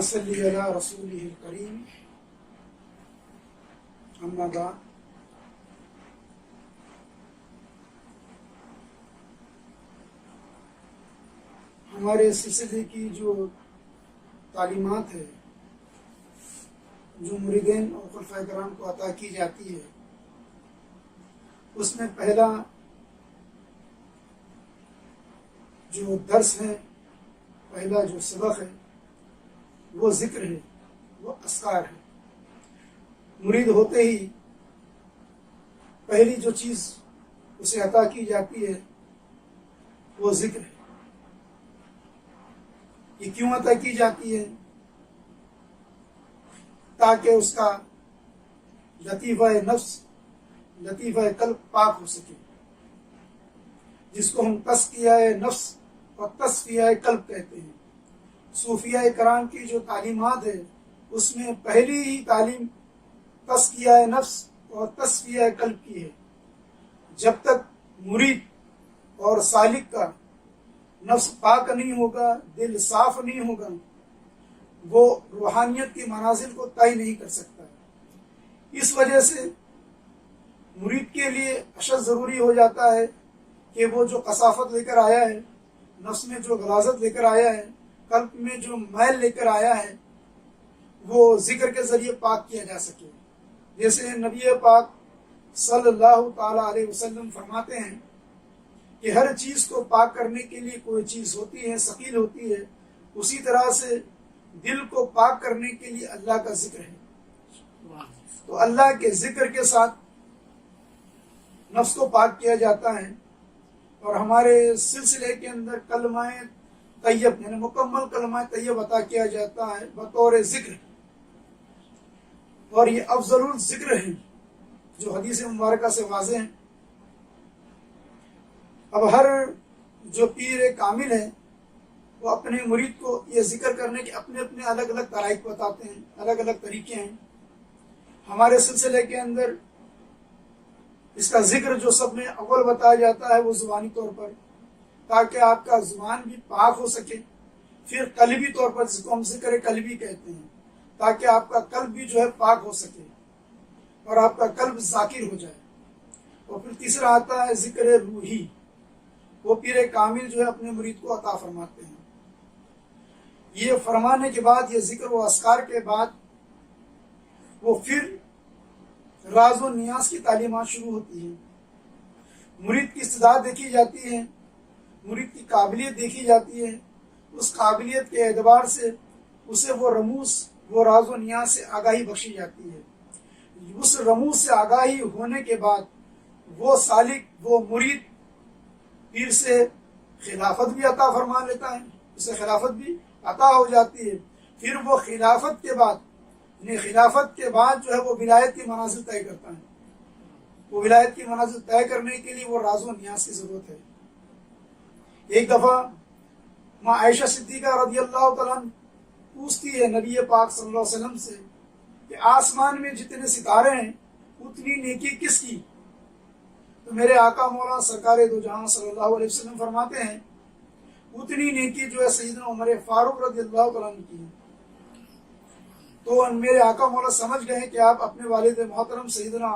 صلی علی رسولہ الکریم اما بعد ہمارے سلسلے کی جو تعلیمات ہے جو مریدین اور خلفائے کرام کو عطا کی جاتی ہے اس میں پہلا جو درس ہے پہلا جو سبق ہے وہ ذکر ہے وہ اذکار ہے۔ مرید ہوتے ہی پہلی جو چیز اسے عطا کی جاتی ہے وہ ذکر ہے۔ یہ کیوں عطا کی جاتی ہے؟ تاکہ اس کا لطیفہ نفس لطیفہ قلب پاک ہو سکے، جس کو ہم تزکیہ نفس اور تصفیہ قلب کہتے ہیں۔ صوفیہ کرام کی جو تعلیمات ہے اس میں پہلی ہی تعلیم تزکیہ نفس اور تصفیہ قلب کی ہے۔ جب تک مرید اور سالک کا نفس پاک نہیں ہوگا، دل صاف نہیں ہوگا، وہ روحانیت کی منازل کو طے نہیں کر سکتا۔ اس وجہ سے مرید کے لیے اشد ضروری ہو جاتا ہے کہ وہ جو کثافت لے کر آیا ہے، نفس میں جو غلاظت لے کر آیا ہے، قلب میں جو میل لے کر آیا ہے، وہ ذکر کے ذریعے پاک کیا جا سکے۔ جیسے نبی پاک صلی اللہ تعالی علیہ وسلم فرماتے ہیں کہ ہر چیز کو پاک کرنے کے لیے کوئی چیز ہوتی ہے، ثقیل ہوتی ہے، اسی طرح سے دل کو پاک کرنے کے لیے اللہ کا ذکر ہے۔ تو اللہ کے ذکر کے ساتھ نفس کو پاک کیا جاتا ہے، اور ہمارے سلسلے کے اندر کلمہ طیب یعنی مکمل کلمہ طیب عطا کیا جاتا ہے بطور ذکر، اور یہ افضل الذکر ہے جو حدیث مبارکہ سے واضح ہے۔ اب ہر جو پیر کامل ہے وہ اپنے مرید کو یہ ذکر کرنے کے اپنے اپنے الگ الگ طرائق بتاتے ہیں، الگ الگ طریقے ہیں۔ ہمارے سلسلے کے اندر اس کا ذکر جو سب میں اول بتایا جاتا ہے وہ زبانی طور پر، تاکہ آپ کا زبان بھی پاک ہو سکے۔ پھر قلبی طور پر جس کو ہم ذکر قلبی کہتے ہیں، تاکہ آپ کا قلب بھی جو ہے پاک ہو سکے اور آپ کا قلب ذاکر ہو جائے۔ اور پھر تیسرا آتا ہے ذکر روحی، وہ پیر کامل جو ہے اپنے مرید کو عطا فرماتے ہیں۔ یہ فرمانے کے بعد، یہ ذکر و اذکار کے بعد، وہ پھر راز و نیاز کی تعلیمات شروع ہوتی ہیں۔ مرید کی استعداد دیکھی جاتی ہے، مرید کی قابلیت دیکھی جاتی ہے، اس قابلیت کے اعتبار سے اسے وہ رموز، وہ راز و نیاز سے آگاہی بخشی جاتی ہے۔ اس رموز سے آگاہی ہونے کے بعد وہ سالک، وہ مرید پیر سے خلافت بھی عطا فرما لیتا ہے، اسے خلافت بھی عطا ہو جاتی ہے۔ پھر وہ خلافت کے بعد جو ہے وہ ولایت کی منازل طے کرتا ہے۔ وہ ولایت کی منازل طے کرنے کے لیے وہ راز و نیاز کی ضرورت ہے۔ ایک دفعہ ماں عائشہ صدیقہ رضی اللہ تعالیٰ عنہ پوچھتی ہے نبی پاک صلی اللہ علیہ وسلم سے کہ آسمان میں جتنے ستارے ہیں اتنی نیکی کس کی؟ تو میرے آقا مولا سرکار دو جہاں صلی اللہ علیہ وسلم فرماتے ہیں اتنی نیکی جو ہے سیدنا عمر فاروق رضی اللہ تعالیٰ عنہ کی ہے۔ تو میرے آقا مولا سمجھ گئے کہ آپ اپنے والد محترم سیدنا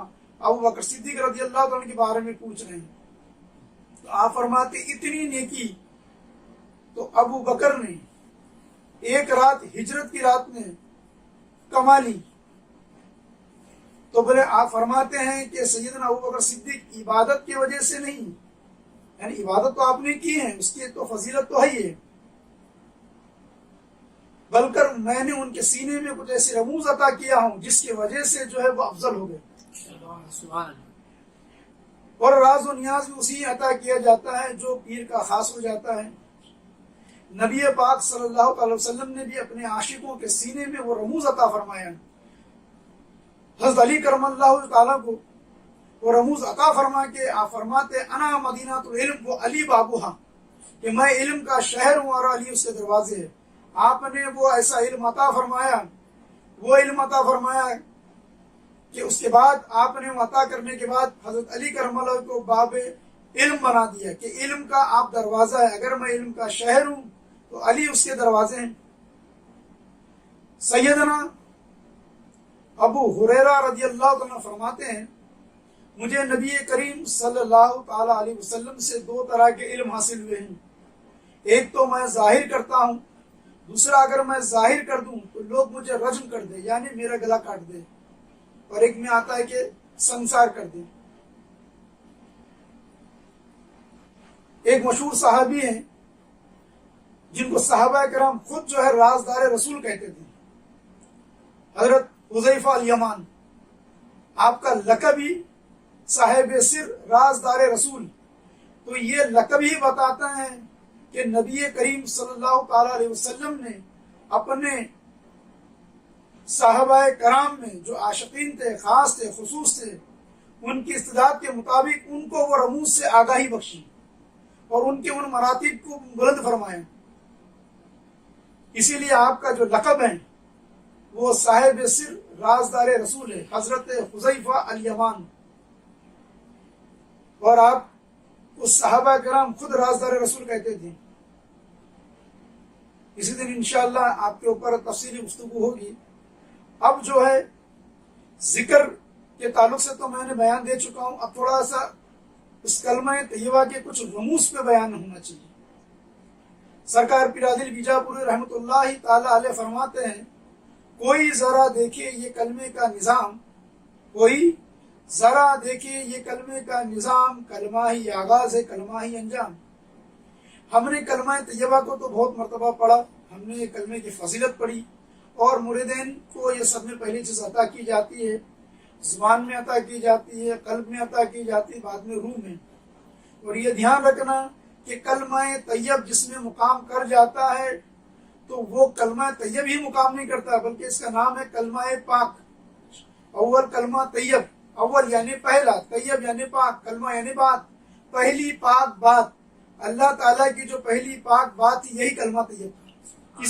ابو بکر صدیق رضی اللہ تعالیٰ عنہ کے بارے میں پوچھ رہے ہیں۔ تو آپ فرماتے اتنی نیکی تو ابو بکر نے ایک رات، ہجرت کی رات میں کما لی۔ تو بولے آپ فرماتے ہیں کہ سیدنا ابو بکر صدیق عبادت کی وجہ سے نہیں، یعنی عبادت تو آپ نے کی ہے، اس کی تو فضیلت تو ہے ہی ہے، بلکہ میں نے ان کے سینے میں کچھ ایسے رموز عطا کیا ہوں جس کی وجہ سے جو ہے وہ افضل ہو گئے۔ اور راز و نیاز بھی اسی عطا کیا جاتا ہے جو پیر کا خاص ہو جاتا ہے۔ نبی پاک صلی اللہ علیہ وسلم نے بھی اپنے عاشقوں کے سینے میں وہ رموز عطا فرمایا۔ حضرت علی کرم اللہ تعالیٰ کو وہ رموز عطا فرما کے آپ فرماتے انا مدینہ العلم و علی بابوہا، کہ میں علم کا شہر ہوں اور علی اس کے دروازے ہے۔ آپ نے وہ ایسا علم عطا فرمایا، وہ علم عطا فرمایا کہ اس کے بعد آپ نے عطا کرنے کے بعد حضرت علی کرم اللہ کو باب علم بنا دیا کہ علم کا آپ دروازہ ہے۔ اگر میں علم کا شہر ہوں تو علی اس کے دروازے ہیں۔ سیدنا ابو ہریرہ رضی اللہ عنہ فرماتے ہیں مجھے نبی کریم صلی اللہ تعالی علیہ وسلم سے دو طرح کے علم حاصل ہوئے ہیں. ایک تو میں ظاہر کرتا ہوں، دوسرا اگر میں ظاہر کر دوں تو لوگ مجھے رجم کر دیں یعنی میرا گلا کاٹ دیں، اور ایک میں آتا ہے کہ سنسار کر دیں. ایک مشہور صحابی ہیں جن کو صحابہ کرام خود جو ہے رازدار رسول کہتے تھے، حضرت حذیفہ الیمان. آپ کا لقب ہی صاحب سر رازدار رسول، تو یہ لقب ہی بتاتا ہے کہ نبی کریم صلی اللہ تعالی علیہ وسلم نے اپنے صحابہ کرام میں جو عاشقین تھے، خاص تھے، خصوص تھے، ان کی استعداد کے مطابق ان کو وہ رموز سے آگاہی بخشی اور ان کے ان مراتب کو بلند فرمائے. اسی لیے آپ کا جو لقب ہے وہ صاحب سر رازدار رسول ہے، حضرت حذیفہ الیمان. اور آپ کو صحابہ کرام خود رازدار رسول کہتے تھے. اسی دن انشاءاللہ آپ کے اوپر تفصیلی گفتگو ہوگی. اب جو ہے ذکر کے تعلق سے تو میں نے بیان دے چکا ہوں، اب تھوڑا سا اس کلمہ طیبہ کے کچھ رموز پہ بیان ہونا چاہیے. سرکار پیرادل بیجاپوری رحمۃ اللہ تعالی علیہ فرماتے ہیں کوئی ذرا دیکھے یہ کلمے کا نظام، کوئی ذرا دیکھے یہ کلمے کا نظام، کلمہ ہی آغاز ہے کلمہ ہی انجام. ہم نے کلمہ طیبہ کو تو بہت مرتبہ پڑھا، ہم نے کلمے کی فضیلت پڑھی، اور مریدین کو یہ سب میں پہلی چیز عطا کی جاتی ہے، زبان میں عطا کی جاتی ہے، قلب میں عطا کی جاتی ہے، بعد میں روح میں. اور یہ دھیان رکھنا کہ کلمہ طیب جس میں مقام کر جاتا ہے تو وہ کلمہ طیب ہی مقام نہیں کرتا، بلکہ اس کا نام ہے کلمہ پاک. اول کلمہ طیب، اول یعنی پہلا، طیب یعنی پاک، کلمہ یعنی بات، پہلی پاک بات. اللہ تعالیٰ کی جو پہلی پاک بات تھی یہی کلمہ طیب تھا.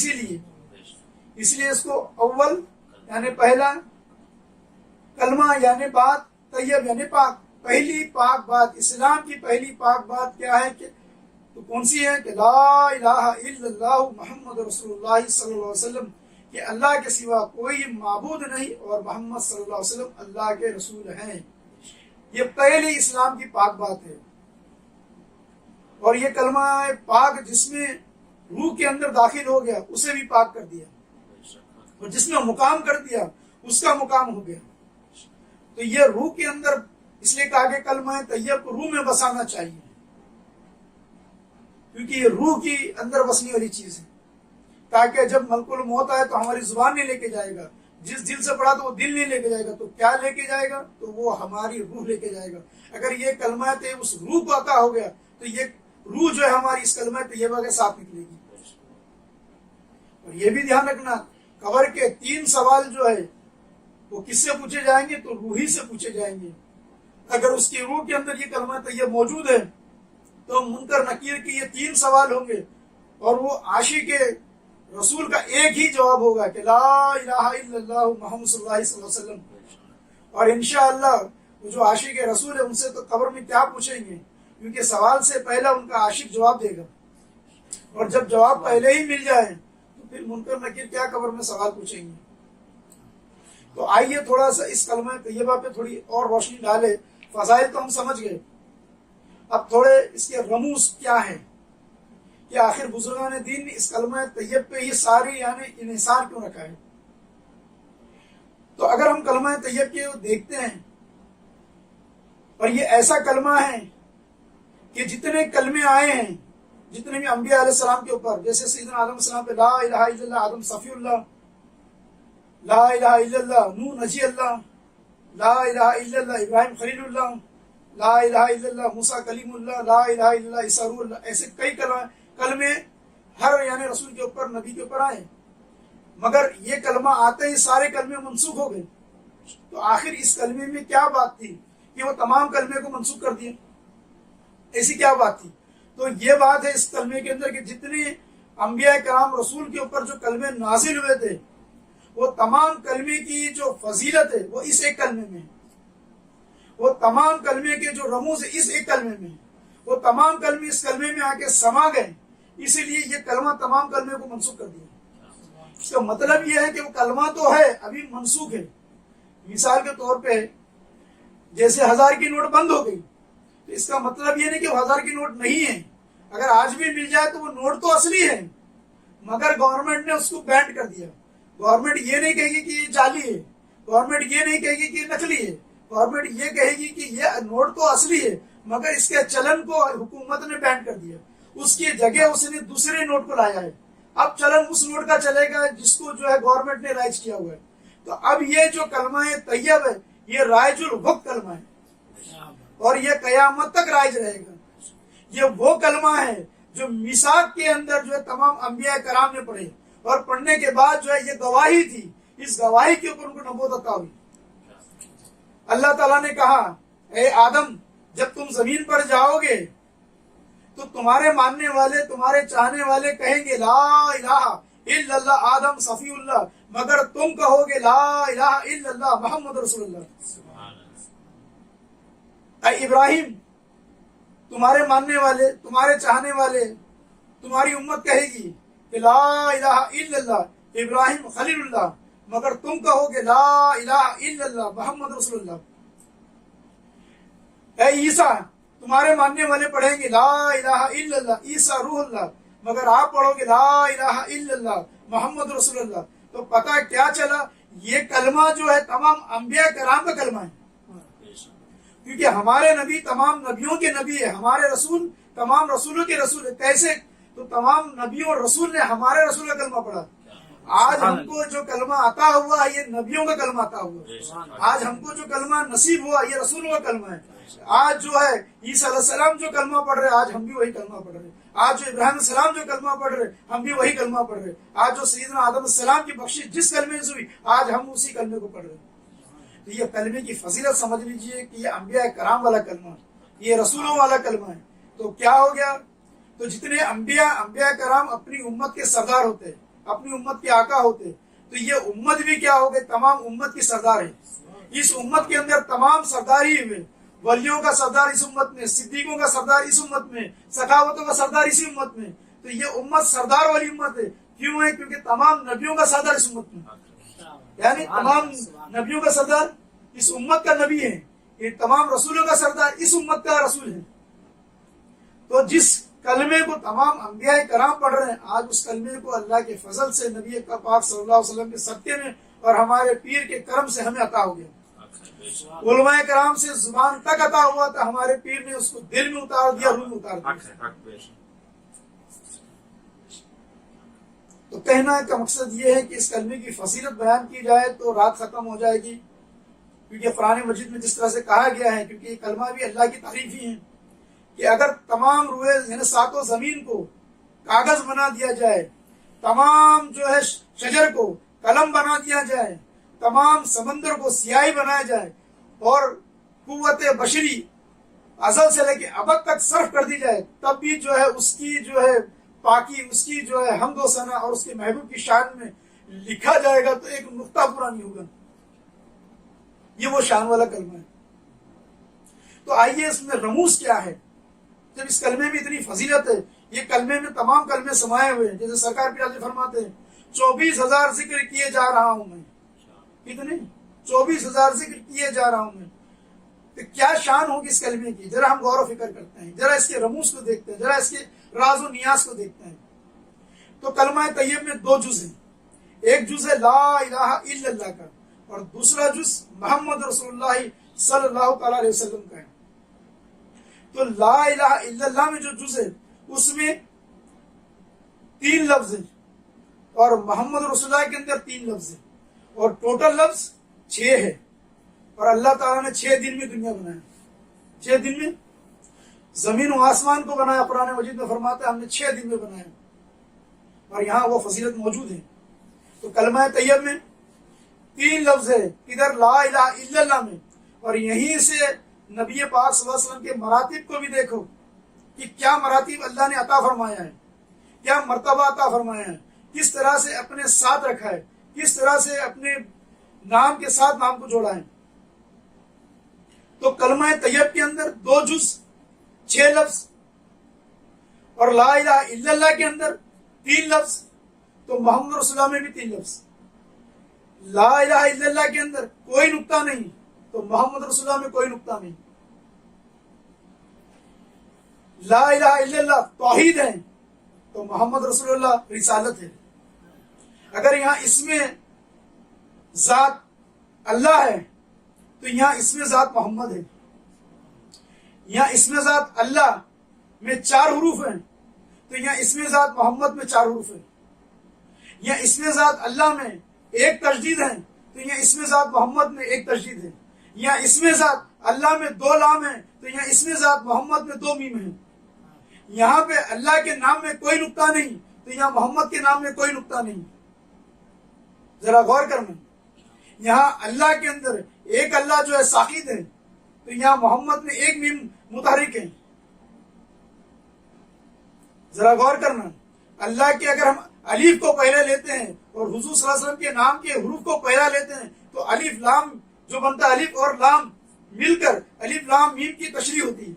اس لیے اس کو اول یعنی پہلا، کلمہ یعنی بات، طیب یعنی پاک، پہلی پاک بات. اسلام کی پہلی پاک بات کیا ہے کہ تو کون سی ہے کہ لا الہ الا اللہ محمد رسول اللہ صلی اللہ علیہ وسلم، کہ اللہ کے سوا کوئی معبود نہیں اور محمد صلی اللہ علیہ وسلم اللہ کے رسول ہیں. یہ پہلی اسلام کی پاک بات ہے. اور یہ کلمہ پاک جس میں روح کے اندر داخل ہو گیا اسے بھی پاک کر دیا، اور جس میں مقام کر دیا اس کا مقام ہو گیا. تو یہ روح کے اندر اس لیے کہا کہ کلمہ طیب کو روح میں بسانا چاہیے، کیونکہ یہ روح کی اندر بسنے والی چیز ہے، تاکہ جب ملک الموت آئے تو ہماری زبان نہیں لے کے جائے گا، جس دل سے پڑھا تو وہ دل نہیں لے کے جائے گا، تو کیا لے کے جائے گا؟ تو وہ ہماری روح لے کے جائے گا. اگر یہ کلمہ طیب اس روح کو عطا ہو گیا تو یہ روح جو ہے ہماری اس کلمہ طیبہ کے ساتھ نکلے گی. اور یہ بھی دھیان رکھنا قبر کے 3 سوال جو ہے وہ کس سے پوچھے جائیں گے؟ تو روحی سے پوچھے جائیں گے. اگر اس کی روح کے اندر یہ کلمہ طیب موجود ہے تو منکر نکیر کے یہ 3 سوال ہوں گے، اور وہ عاشق رسول کا ایک ہی جواب ہوگا کہ لا الہ الا اللہ محمد صلی اللہ علیہ وسلم. اور انشاءاللہ وہ جو عاشق رسول ہے ان سے تو قبر میں کیا پوچھیں گے، کیونکہ سوال سے پہلا ان کا عاشق جواب دے گا، اور جب جواب پہلے ہی مل جائے تو پھر منکر نکیر کیا قبر میں سوال پوچھیں گے. تو آئیے تھوڑا سا اس کلمہ طیبہ پہ تھوڑی اور روشنی ڈالے. فضائل تو ہم سمجھ گئے، اب تھوڑے اس کے رموز کیا ہیں کہ آخر بزرگان دین نے اس کلمہ طیب پہ یہ ساری یعنی انحصار کیوں رکھا ہے. تو اگر ہم کلمہ طیب کے دیکھتے ہیں، اور یہ ایسا کلمہ ہے کہ جتنے کلمے آئے ہیں، جتنے بھی انبیاء علیہ السلام کے اوپر، جیسے سیدنا آدم السلام پہ لا الہ الا اللہ آدم صفی اللہ، لا الہ الا اللہ نوح نجی اللہ، لا الہ الا اللہ ابراہیم خلیل اللہ، لا الہ الا اللہ موسیٰ کلیم اللہ، لا الہ الا اللہ عیسیٰ روح اللہ. ایسے کئی کلمے ہر یعنی رسول کے اوپر، نبی کے اوپر آئے، مگر یہ کلمہ آتے ہی سارے کلمے منسوخ ہو گئے. تو آخر اس کلمے میں کیا بات تھی کہ وہ تمام کلمے کو منسوخ کر دیا؟ ایسی کیا بات تھی؟ تو یہ بات ہے اس کلمے کے اندر کہ جتنے انبیاء کرام رسول کے اوپر جو کلمے نازل ہوئے تھے وہ تمام کلمے کی جو فضیلت ہے وہ اس ایک کلمے میں ہے، وہ تمام کلمے کے جو رموز ہے اس ایک کلمے میں ہے، وہ تمام کلمے اس کلمے میں آ کے سما گئے. اسی لیے یہ کلمہ تمام کلمے کو منسوخ کر دیا. اس کا مطلب یہ ہے کہ وہ کلمہ تو ہے ابھی منسوخ ہے. مثال کے طور پہ جیسے 1000 کی نوٹ بند ہو گئی تو اس کا مطلب یہ نہیں کہ وہ 1000 کی نوٹ نہیں ہے. اگر آج بھی مل جائے تو وہ نوٹ تو اصلی ہے مگر گورنمنٹ نے اس کو بینڈ کر دیا. گورنمنٹ یہ نہیں کہے گی کہ یہ جعلی ہے, گورنمنٹ یہ نہیں کہے گی کہ یہ نقلی ہے, گورنمنٹ یہ کہے گی کہ یہ نوٹ تو اصلی ہے مگر اس کے چلن کو حکومت نے بینڈ کر دیا. اس کی جگہ اس نے دوسرے نوٹ کو لایا ہے. اب چلن اس نوٹ کا چلے گا جس کو جو ہے گورنمنٹ نے رائج کیا ہوا ہے. تو اب یہ جو کلمہ طیب ہے یہ رائج الوقت کلمہ ہے اور یہ قیامت تک رائج رہے گا. یہ وہ کلمہ ہے جو میثاق کے اندر جو ہے تمام انبیاء کرام نے پڑھے اور پڑھنے کے بعد جو ہے یہ گواہی تھی. اس گواہی کے اوپر ان کو نبوت عطا ہوئی. اللہ تعالیٰ نے کہا اے آدم جب تم زمین پر جاؤ گے تو تمہارے ماننے والے تمہارے چاہنے والے کہیں گے لا الہ الا اللہ آدم صفی اللہ, مگر تم کہو گے لا الہ الا اللہ محمد رسول اللہ. اے ابراہیم تمہارے ماننے والے تمہارے چاہنے والے تمہاری امت کہے گی کہ لا الہ الا اللہ ابراہیم خلیل اللہ, مگر تم کہو گے لا الہ الا اللہ محمد رسول اللہ. اے عیسیٰ تمہارے ماننے والے پڑھیں گے لا الہ الا اللہ عیسیٰ روح اللہ, مگر آپ پڑھو گے لا الہ الا اللہ محمد رسول اللہ. تو پتہ کیا چلا یہ کلمہ جو ہے تمام انبیاء کرام کا کلمہ ہے کیونکہ ہمارے نبی تمام نبیوں کے نبی ہے, ہمارے رسول تمام رسولوں کے رسول ہے. کیسے؟ تو تمام نبیوں اور رسول نے ہمارے رسول کا کلمہ پڑھا. آج ہم کو جو کلمہ عطا ہوا ہے یہ نبیوں کا کلمہ عطا ہوا. آج ہم کو جو کلمہ نصیب ہوا یہ رسولوں کا کلمہ ہے. آج جو ہے عیسیٰ علیہ السلام جو کلمہ پڑھ رہے آج ہم بھی وہی کلمہ پڑھ رہے. آج جو ابراہیم علیہ السلام جو کلمہ پڑھ رہے ہم بھی وہی کلمہ پڑھ رہے. آج جو سیدنا آدم علیہ السلام کی بخشش جس کلمے سے ہوئی آج ہم اسی کلمے کو پڑھ رہے. تو یہ کلمے کی فضیلت سمجھ لیجئے کہ یہ انبیاء کرام والا کلمہ یہ رسولوں والا کلمہ ہے. تو کیا ہو گیا؟ تو جتنے انبیاء کرام اپنی امت کے سردار ہوتے اپنی امت کے آقا ہوتے تو یہ امت بھی کیا ہو گئی تمام امت کی سردار ہے. اس امت کے اندر تمام سردار ہی ہوئے. ولیوں کا سردار اس امت میں, صدیقوں کا سردار اس امت میں, سخاوتوں کا سردار اسی امت میں. تو یہ امت سردار والی امت ہے. کیوں ہے؟ کیونکہ تمام نبیوں کا سردار اس امت میں, یعنی تمام نبیوں کا سردار اس امت کا نبی ہے. یہ تمام رسولوں کا سردار اس امت کا رسول ہے. تو جس کلمے کو تمام انبیاء کرام پڑھ رہے ہیں آج اس کلمے کو اللہ کے فضل سے نبی پاک صلی اللہ علیہ وسلم کے صدقے میں اور ہمارے پیر کے کرم سے ہمیں عطا ہو گیا. علماء کرام سے زبان تک عطا ہوا تھا, ہمارے پیر نے اس کو دل میں اتار دیا, روح میں اتار دیا. تو کہنا کا مقصد یہ ہے کہ اس کلمے کی فضیلت بیان کی جائے تو رات ختم ہو جائے گی کیونکہ قرآن مجید میں جس طرح سے کہا گیا ہے, کیونکہ یہ کلمہ بھی اللہ کی تعریف ہی ہے کہ اگر تمام روئے یعنی ساتوں زمین کو کاغذ بنا دیا جائے, تمام جو ہے شجر کو قلم بنا دیا جائے, تمام سمندر کو سیاہی بنایا جائے اور قوت بشری ازل سے لے کے ابد تک صرف کر دی جائے, تب بھی جو ہے اس کی جو ہے پاکی اس کی جو ہے حمد و ثنا اور اس کے محبوب کی شان میں لکھا جائے گا تو ایک نقطہ پورا نہیں ہوگا. یہ وہ شان والا کلمہ ہے. تو آئیے اس میں رموز کیا ہے. جب اس کلمے میں اتنی فضیلت ہے, یہ کلمے میں تمام کلمے سمائے ہوئے ہیں. جیسے سرکار پیر فرماتے ہیں 24,000 ذکر کیے جا رہا ہوں میں. کتنے؟ 24,000 ذکر کیے جا رہا ہوں میں. تو کیا شان ہوگی اس کلمے کی؟ ذرا ہم غور و فکر کرتے ہیں, ذرا اس کے رموز کو دیکھتے ہیں, ذرا اس کے راز و نیاز کو دیکھتے ہیں. تو کلمہ طیب میں 2 جز ہیں. ایک جز ہے لا الہ الا اللہ کا اور دوسرا جز محمد رسول اللہ صلی اللہ تعالی علیہ وسلم کا ہے. تو لا الہ الا اللہ میں جو جز ہے اس میں 3 لفظ ہیں اور محمد رسول اللہ کے اندر 3 لفظ ہیں اور ٹوٹل لفظ 6 ہے. اور اللہ تعالیٰ نے 6 دن میں دنیا بنایا. 6 دن میں زمین و آسمان کو بنایا. قرآن مجید میں فرماتا ہے ہم نے 6 دن میں بنایا اور یہاں وہ فضیلت موجود ہے. تو کلمہ طیب میں 3 لفظ ہے, ادھر لا الہ الا اللہ میں, اور یہیں سے نبی پاک صلی اللہ علیہ وسلم کے مراتب کو بھی دیکھو کہ کیا مراتب اللہ نے عطا فرمایا ہے, کیا مرتبہ عطا فرمایا ہے, کس طرح سے اپنے ساتھ رکھا ہے, کس طرح سے اپنے نام کے ساتھ نام کو جوڑا ہے. تو کلمہ طیب کے اندر 2 جز 6 لفظ اور لا الہ الا اللہ کے اندر 3 لفظ تو محمد رسول اللہ میں بھی 3 لفظ. لا الہ الا اللہ کے اندر کوئی نقطہ نہیں تو محمد رسول اللہ میں کوئی نقطہ نہیں. لا الہ الا اللہ توحید ہے تو محمد رسول اللہ رسالت ہے. اگر یہاں اس میں ذات اللہ ہے تو یہاں اس میں ذات محمد ہے. یہاں اس میں ذات اللہ میں 4 حروف ہیں تو یہاں اس میں ذات محمد میں 4 حروف ہیں. یہاں اس میں ذات اللہ میں 1 تشدید ہے تو یہاں اس میں ذات محمد میں 1 تشدید ہے. یہاں اس میں ذات اللہ میں 2 لام ہے تو یہاں اس میں ذات محمد میں 2 میم ہے. یہاں پہ اللہ کے نام میں کوئی نقطہ نہیں تو یہاں محمد کے نام میں کوئی نقطہ نہیں. ذرا غور کرنا. یہاں اللہ کے اندر ایک اللہ جو ہے ساقط ہے تو یہاں محمد میں 1 میم متحرک ہے. ذرا غور کرنا. اللہ کے اگر ہم الف کو پہلے لیتے ہیں اور حضور صلی اللہ علیہ وسلم کے نام کے حروف کو پہلا لیتے ہیں تو الف لام جو بنتا ہے الف اور لام مل کر الف لام میم کی تشریح ہوتی ہے.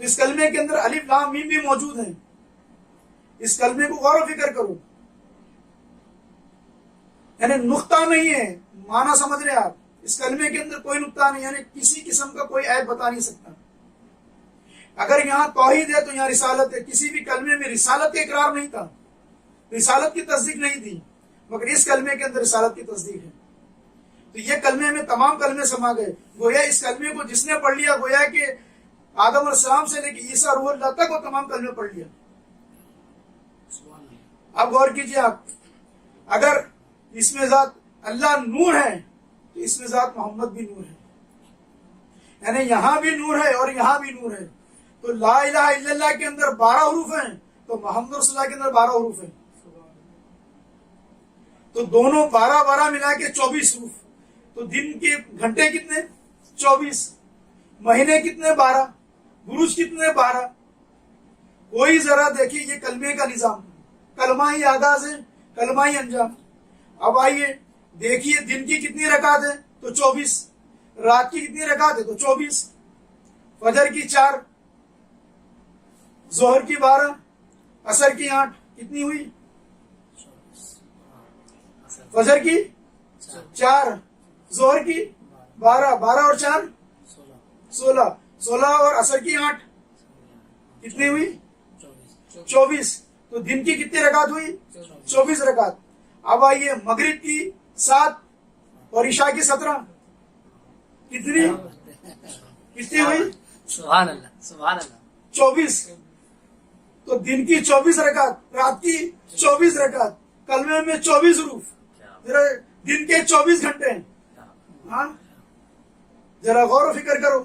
تو اس کلمے کے اندر الف لام میم بھی موجود ہیں. اس کلمے کو غور و فکر کرو. یعنی نقطہ نہیں ہے. معنی سمجھ رہے آپ. اس کلمے کے اندر کوئی نقطہ نہیں یعنی کسی قسم کا کوئی عیب بتا نہیں سکتا. اگر یہاں توحید ہے تو یہاں رسالت ہے. کسی بھی کلمے میں رسالت کا اقرار نہیں تھا, رسالت کی تصدیق نہیں تھی, مگر اس کلمے کے اندر رسالت کی تصدیق ہے. تو یہ کلمے میں تمام کلمے سما گئے. گویا اس کلمے کو جس نے پڑھ لیا گویا کہ آدم علیہ السلام سے لے کے عیسیٰ روح اللہ تک وہ تمام کلمے پڑھ لیا. اب غور کیجئے آپ. اگر اس میں ذات اللہ نور ہے تو اس میں ذات محمد بھی نور ہے. یعنی یہاں بھی نور ہے اور یہاں بھی نور ہے. تو لا الہ الا اللہ کے اندر 12 حروف ہیں تو محمد رسول اللہ کے اندر 12 حروف ہیں. تو دونوں 12 ملا کے 24 حروف. تو دن کے گھنٹے کتنے 24, مہینے کتنے 12, برج کتنے 12. کوئی ذرا دیکھیے یہ کلمے کا نظام. کلمہ ہی آغاز ہے, کلمہ ہی انجام. اب آئیے دیکھیے دن کی کتنی رکعت ہے تو 24, رات کی کتنی رکعت ہے تو 24, فجر کی 4, ظہر کی 12, عصر کی 8, کتنی ہوئی؟ فجر کی 4, ظہر کی 12, 12 اور 4 16, 16 اور عصر کی 8, کتنی ہوئی؟ 24. تو دن کی کتنی رکعت ہوئی؟ 24 رکعت. اب آئیے مغرب کی 7 اور عشاء کی 17, کتنی ہوئی؟ سبحان اللہ سبحان اللہ 24. تو دن کی 24 رکعت, رات کی 24 رکعت, کلمے میں 24 حروف, دن کے 24 گھنٹے ہیں. ہاں ذرا غور و فکر کرو.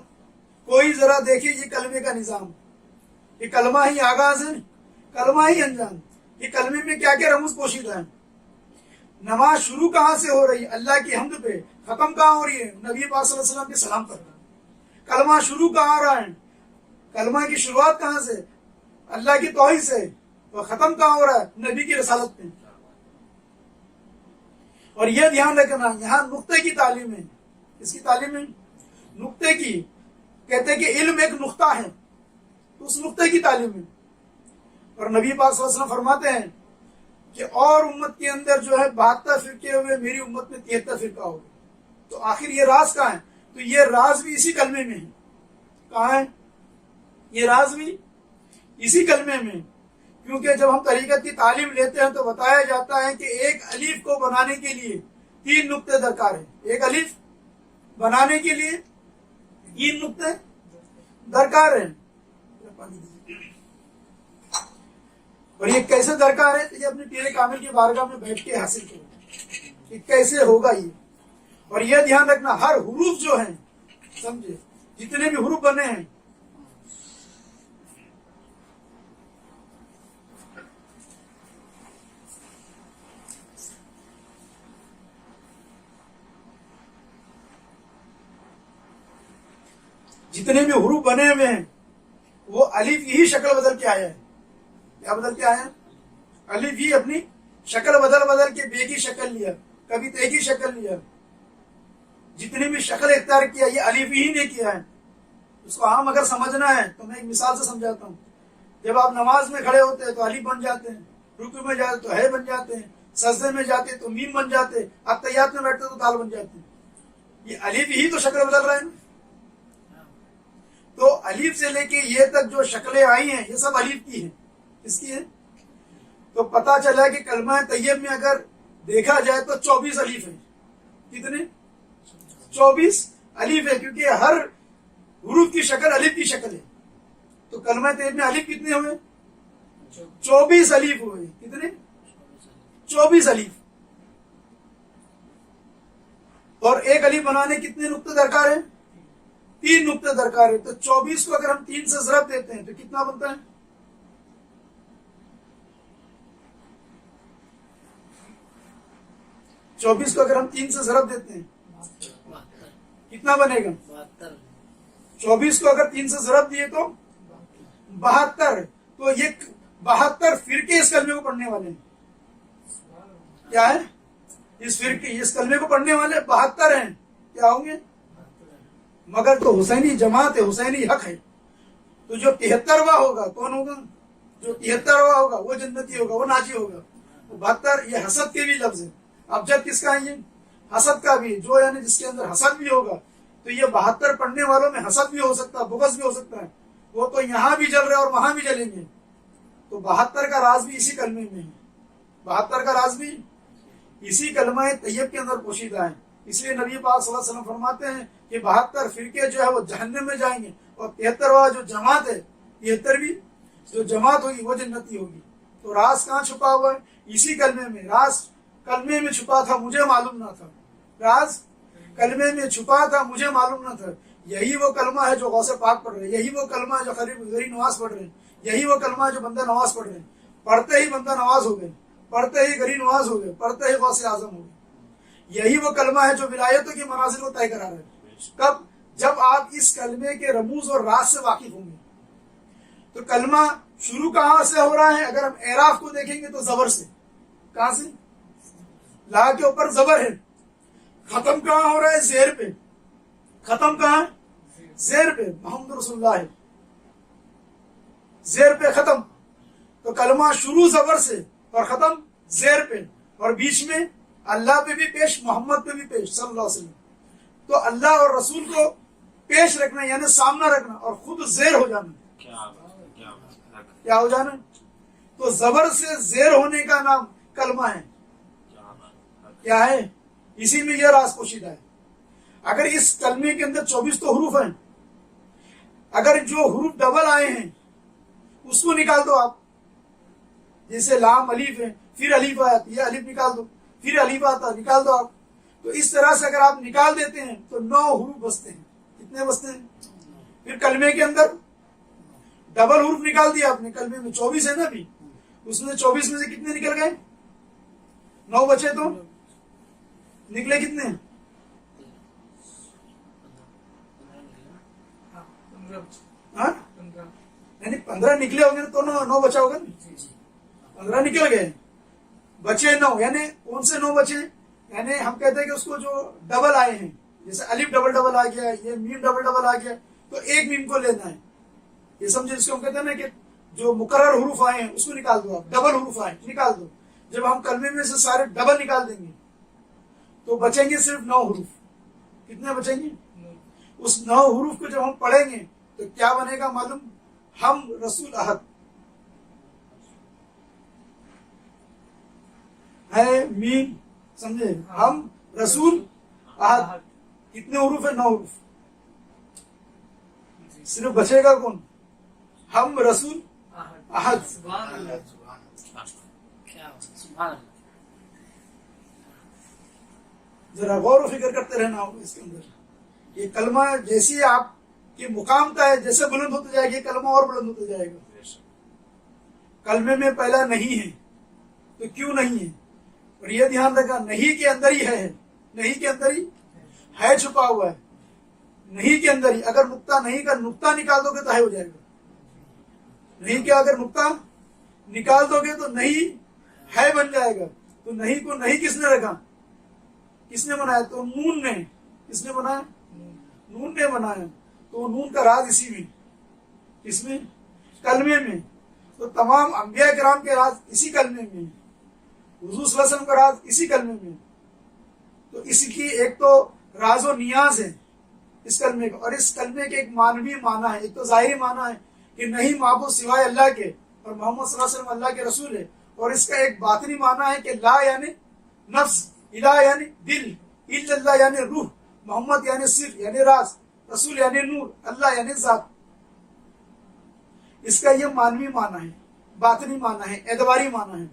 کوئی ذرا دیکھیے یہ کلمے کا نظام. یہ کلمہ ہی آغاز ہے, کلمہ ہی انجام. یہ کلمے میں کیا کیا رموز پوشیدہ ہیں. نماز شروع کہاں سے ہو رہی ہے؟ اللہ کی حمد پہ. ختم کہاں ہو رہی ہے؟ نبی پاک صلی اللہ علیہ وسلم کے سلام پر. کلمہ شروع کہاں رہا ہے؟ کلمہ کی شروعات کہاں سے؟ اللہ کی توحید سے. اور ختم کہاں ہو رہا ہے؟ نبی کی رسالت پہ. اور یہ دھیان رکھنا یہاں نقطے کی تعلیم ہے. اس کی تعلیم ہے نقطے کی. کہتے ہیں کہ علم ایک نقطہ ہے تو اس نقطے کی تعلیم ہے. اور نبی پاک صلی اللہ علیہ وسلم فرماتے ہیں کہ اور امت کے اندر جو ہے 72 فرقے ہوئے, میری امت میں 73 فرقہ ہوگا. تو آخر یہ راز کہاں ہے؟ تو یہ راز بھی اسی کلمے میں ہے. کہاں ہے یہ راز؟ بھی اسی کلمے میں. کیونکہ جب ہم طریقت کی تعلیم لیتے ہیں تو بتایا جاتا ہے کہ ایک الف کو بنانے کے لیے 3 نقطے درکار ہیں. ایک الف بنانے کے لیے 3 نقطے درکار ہیں. اور یہ کیسے درکار ہے؟ یہ اپنے پیر کامل کی بارگاہ میں بیٹھ کے حاصل کرو کہ کیسے ہوگا یہ. اور یہ دھیان رکھنا ہر حروف جو ہیں, سمجھے, جتنے بھی حروف بنے ہیں جتنے بھی حروف بنے ہوئے ہیں وہ الف یہی شکل بدل کے آیا ہے. کیا بدل کے آیا؟ الف ہی اپنی شکل بدل کے بے کی شکل لیا, کبھی تے کی شکل لیا. جتنی بھی شکل اختیار کیا یہ الف ہی نے کیا ہے. اس کو عام اگر سمجھنا ہے تو میں ایک مثال سے سمجھاتا ہوں. جب آپ نماز میں کھڑے ہوتے ہیں تو الف بن جاتے ہیں, رکوع میں جاتے تو ہے بن جاتے ہیں، سجدے میں جاتے تو میم بن جاتے، اتحیات میں بیٹھتے تو دال بن جاتے ہیں. یہ الف ہی تو شکل بدل رہا ہے نا. تو الف سے لے کے یہ تک جو شکلیں آئی ہیں یہ سب الف کی ہیں. کس کی ہے؟ تو پتا چلا کہ کلمہ طیب میں اگر دیکھا جائے تو 24 الف ہیں. کتنے؟ 24 الف ہے، کیونکہ ہر حروف کی شکل الف کی شکل ہے. تو کلمہ طیب میں الف کتنے ہوئے؟ 24 الف ہوئے. کتنے؟ 24 الف. اور ایک الف بنانے کتنے نقطے درکار ہیں؟ 3 نقطے درکار ہے. تو 24 کو اگر ہم 3 سے ضرب دیتے ہیں تو کتنا بنتا ہے؟ 24 کو اگر ہم 3 سے ضرب دیتے ہیں کتنا بنے گا؟ 24 کو اگر 3 سے ضرب دیے تو 72. تو یہ 72 فرقے اس کلمے کو پڑھنے والے ہیں. کیا ہے؟ اس کلمے کو پڑھنے والے 72 ہیں. کیا ہوں گے؟ مگر تو حسینی جماعت ہے، حسینی حق ہے. تو جو 73واں ہوگا کون ہوگا؟ جو 73واں ہوگا وہ جنتی ہوگا، وہ ناجی ہوگا. 72 یہ حسد کے بھی لفظ ہے. اب جب کس کا ہے؟ یہ حسد کا بھی، جو یعنی جس کے اندر حسد بھی ہوگا. تو یہ 72 پڑھنے والوں میں حسد بھی ہو سکتا ہے، بغض بھی ہو سکتا ہے. وہ تو یہاں بھی جل رہے اور وہاں بھی جلیں گے. تو 72 کا راز بھی اسی کلمے میں ہے. 72 کا راز بھی اسی کلمہ طیب کے اندر پوشیدہ ہے. اس لیے نبی پاک صلی اللہ علیہ وسلم فرماتے ہیں کہ 72 فرقے جو ہے وہ جہنم میں جائیں گے، اور 73واں جو جماعت ہے، 73ویں جو جماعت ہوگی وہ جنتی ہوگی. تو راز کہاں چھپا ہوا ہے؟ اسی کلمے میں. راز کلمے میں چھپا تھا، مجھے معلوم نہ تھا. راز کلمے میں چھپا تھا، مجھے معلوم نہ تھا. یہی وہ کلمہ ہے جو غوث پاک پڑھ رہے ہیں، یہی وہ کلمہ ہے جو غریب نواز پڑھ رہے ہیں، یہی وہ کلمہ ہے جو بندہ نواز پڑھ رہے ہیں. پڑھتے ہی بندہ نواز ہو گئے، پڑھتے ہی غریب نواز ہو گئے، پڑھتے ہی غوث اعظم ہو گئے. یہی وہ کلمہ ہے جو ولایتوں کی منازل کو طے کرا رہا ہے. کب؟ جب آپ اس کلمے کے رموز اور راز سے واقف ہوں گے. تو کلمہ شروع کہاں سے ہو رہا ہے؟ اگر ہم اعراف کو دیکھیں گے تو زبر سے. کہاں سے؟ لا کے اوپر زبر ہے. ختم کہاں ہو رہا ہے؟ زیر پہ. ختم کہاں ہے؟ زیر پہ. محمد رسول اللہ ہے، زیر پہ ختم. تو کلمہ شروع زبر سے اور ختم زیر پہ، اور بیچ میں اللہ پہ بھی پیش، محمد پہ بھی پیش صلی اللہ علیہ وسلم. تو اللہ اور رسول کو پیش رکھنا یعنی سامنا رکھنا، اور خود زیر ہو جانا. کیا ہو جانا؟ تو زبر سے زیر ہونے کا نام کلمہ ہے. کیا ہے؟ اسی میں یہ راز پوشیدہ ہے. اگر اس کلمے کے اندر 24 تو حروف ہیں، اگر جو حروف ڈبل آئے ہیں اس کو نکال دو آپ. جیسے لام الف ہے، پھر الف آیا، یہ الف نکال دو، پھر الف آتا، نکال دو آپ. تو اس طرح سے اگر آپ نکال دیتے ہیں تو 9 حروف بچتے ہیں. کتنے بچتے ہیں؟ پھر کلمے کے اندر ڈبل حروف نکال دیا آپ نے. کلمے میں 24 ہے نا ابھی، اس میں 24 میں سے کتنے نکل گئے؟ 9 بچے. تو نکلے کتنے؟ ہاں، یعنی 15 نکلے ہوں گے تو 9 بچا ہوگا. 15 نکل گئے، بچے 9. یعنی کون سے 9 بچے؟ یعنی ہم کہتے ہیں کہ اس کو جو ڈبل آئے ہیں، جیسے الف ڈبل ڈبل آ گیا، یہ میم ڈبل ڈبل آ گیا، تو ایک میم کو لینا ہے. یہ سمجھے جس کو ہم کہتے ہیں نا کہ جو مقرر حروف آئے ہیں اس کو نکال دو آپ. ڈبل حروف آئے نکال دو. جب ہم کلمے میں سے سارے ڈبل نکال دیں گے تو بچیں گے صرف 9 حروف. کتنے بچیں گے؟ اس 9 حروف کو جب ہم پڑھیں گے تو کیا بنے گا معلوم؟ ہم رسول احد ہے، میم. سمجھے؟ ہم رسول احد. کتنے حروف ہے؟ 9 حروف. صرف بچے گا کون؟ ہم رسول احد. ذرا غور و فکر کرتے رہنا ہوگا اس کے اندر. یہ کلمہ جیسی آپ کی مقام کا ہے، جیسے بلند ہوتا جائے گا یہ کلمہ اور بلند ہوتا جائے گا. کلمے میں پہلا نہیں ہے تو کیوں نہیں ہے؟ اور یہ دھیان رکھا، نہیں کے اندر ہی ہے. نہیں کے اندر ہی ہے، چھپا ہوا ہے. نہیں کے اندر ہی. اگر نقطہ نہیں کا نقطہ نکال دو گے تو ہے ہو جائے گا. نہیں کیا اگر نقطہ نکال دو گے تو نہیں ہے بن جائے گا. تو نہیں کو نہیں کس نے رکھا؟ کس نے بنایا؟ تو نون نے. کس نے بنایا؟ نون نے بنایا. تو نون کا راز اسی میں، اس میں کلمے میں. تو تمام انبیاء کرام کے راز اسی کلمے میں ہیں، حضور صلی اللہ علیہ وسلم کا راز اسی کلمے میں ہے۔ تو اس کی ایک تو راز و نیاز ہے اس کلمے کا، اور اس کلمے کے ایک معنوی معنی ہے، ایک تو ظاہری معنی ہے کہ نہیں معبود سوائے اللہ کے، اور محمد صلی اللہ علیہ وسلم اللہ کے رسول ہے، اور اس کا ایک باطنی معنی ہے کہ لا یعنی نفس، الہ یعنی دل، اللہ یعنی روح، محمد یعنی سر یعنی راز، رسول یعنی نور، اللہ یعنی ذات۔ اس کا یہ معنوی معنی ہے، باطنی معنی ہے، اعتباری معنی ہے،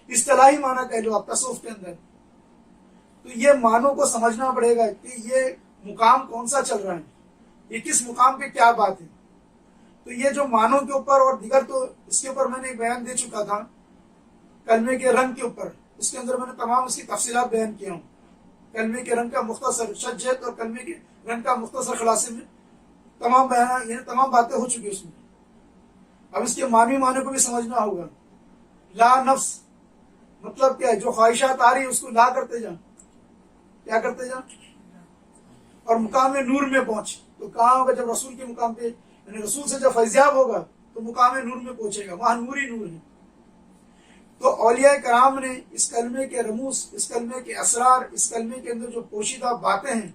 اصطلاحی معنی کہہ لو آپ تصوف کے اندر۔ تو یہ معنوں کو سمجھنا پڑے گا کہ یہ مقام کون سا چل رہا ہے، یہ کس مقام پہ کیا بات ہے۔ تو یہ جو معنوں کے اوپر اور دیگر، تو اس کے اوپر میں نے ایک بیان دے چکا تھا کلمے کے رنگ کے اوپر، اس کے اندر میں نے تمام اس کی تفصیلات بیان کیا ہوں۔ کلمے کے رنگ کا مختصر شجت اور کلمے کے رنگ کا مختصر خلاصے میں تمام بیان، یعنی تمام باتیں ہو چکی اس میں۔ اب اس کے معنی معنی کو بھی سمجھنا ہوگا۔ لا نفس مطلب کیا ہے؟ جو خواہشات آ رہی ہے اس کو لا کرتے جا، کیا کرتے جا، اور مقام نور میں پہنچ۔ تو کہاں ہوگا؟ جب رسول کے مقام پہ، یعنی رسول سے جب فیضیاب ہوگا تو مقام نور میں پہنچے گا، وہاں نور ہی نور ہے۔ تو اولیاء کرام نے اس کلمے کے رموز، اس کلمے کے اسرار، اس کلمے کے اندر جو پوشیدہ باتیں ہیں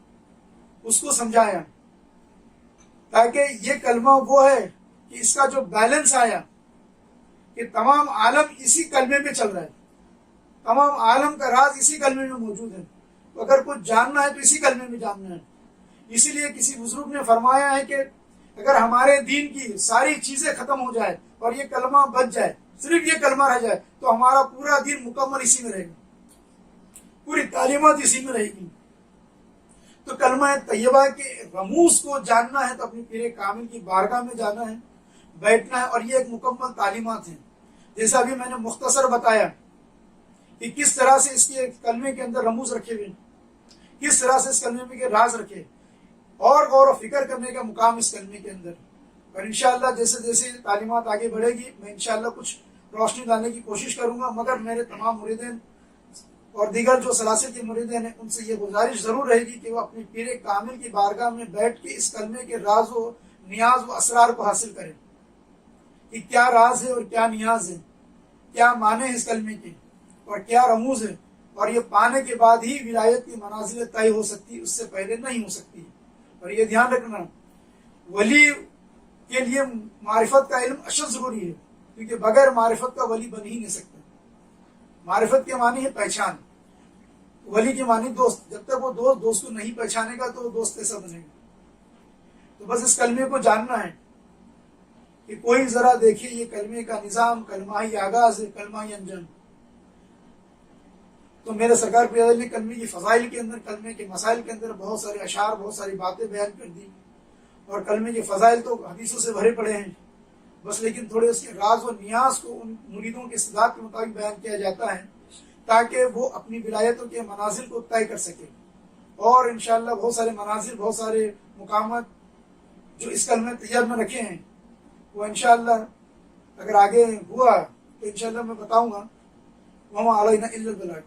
اس کو سمجھایا، تاکہ یہ کلمہ وہ ہے کہ اس کا جو بیلنس آیا کہ تمام عالم اسی کلمے میں چل رہا ہے، تمام عالم کا راز اسی کلمے میں موجود ہے۔ تو اگر کچھ جاننا ہے تو اسی کلمے میں جاننا ہے۔ اسی لیے کسی بزرگ نے فرمایا ہے کہ اگر ہمارے دین کی ساری چیزیں ختم ہو جائے اور یہ کلمہ بچ جائے، صرف یہ کلمہ رہ جائے، تو ہمارا پورا دین مکمل اسی میں رہے گا، پوری تعلیمات اسی میں رہے گی۔ تو کلمہ طیبہ کے رموز کو جاننا ہے تو اپنی پیر کامل کی بارگاہ میں جانا ہے، بیٹھنا ہے، اور یہ ایک مکمل تعلیمات ہیں۔ جیسا ابھی میں نے مختصر بتایا کہ کس طرح سے اس کے کلمے کے اندر رموز رکھے ہوئے، کس طرح سے اس کلمے میں کے راز رکھے، اور غور و فکر کرنے کا مقام اس کلمے کے اندر۔ اور انشاءاللہ جیسے جیسے تعلیمات آگے بڑھے گی میں انشاءاللہ کچھ روشنی ڈالنے کی کوشش کروں گا، مگر میرے تمام مریدین اور دیگر جو سلاسل کے مریدین ہیں ان سے یہ گزارش ضرور رہے گی کہ وہ اپنی پیر کامل کی بارگاہ میں بیٹھ کے اس کلمے کے راز و نیاز و اسرار کو حاصل کریں کہ کیا راز ہے اور کیا نیاز ہے، کیا معنی ہے اس کلمے کے اور کیا رموز ہے، اور یہ پانے کے بعد ہی ولایت کی منازل طے ہو سکتی، اس سے پہلے نہیں ہو سکتی۔ اور یہ دھیان رکھنا، ولی کے لیے معرفت کا علم اشد ضروری ہے، کیونکہ بغیر معرفت کا ولی بن ہی نہیں سکتا۔ معرفت کے معنی ہے پہچان، ولی کے معنی دوست۔ جب تک وہ دوست کو نہیں پہچانے گا تو وہ دوست کیسا بنے گا؟ تو بس اس کلمے کو جاننا ہے کہ کوئی ذرا دیکھیے یہ کلمے کا نظام، کلمہ ہی آغاز ہے، کلمہ ہی انجام۔ تو میرے سرکار پیر نے کلمے کی فضائل کے اندر، کلمے کے مسائل کے اندر بہت سارے اشعار، بہت ساری باتیں بیان کر دی، اور کلمے کے فضائل تو حدیثوں سے بھرے پڑے ہیں بس، لیکن تھوڑے اس کے راز و نیاز کو ان مریدوں کے استعداد کے مطابق بیان کیا جاتا ہے تاکہ وہ اپنی ولایتوں کے منازل کو طے کر سکے۔ اور انشاءاللہ بہت سارے منازل، بہت سارے مقامات جو اس کلمے طیب میں رکھے ہیں وہ انشاءاللہ اگر آگے ہوا تو انشاءاللہ میں بتاؤں گا۔ وما علینا الا البلاغ۔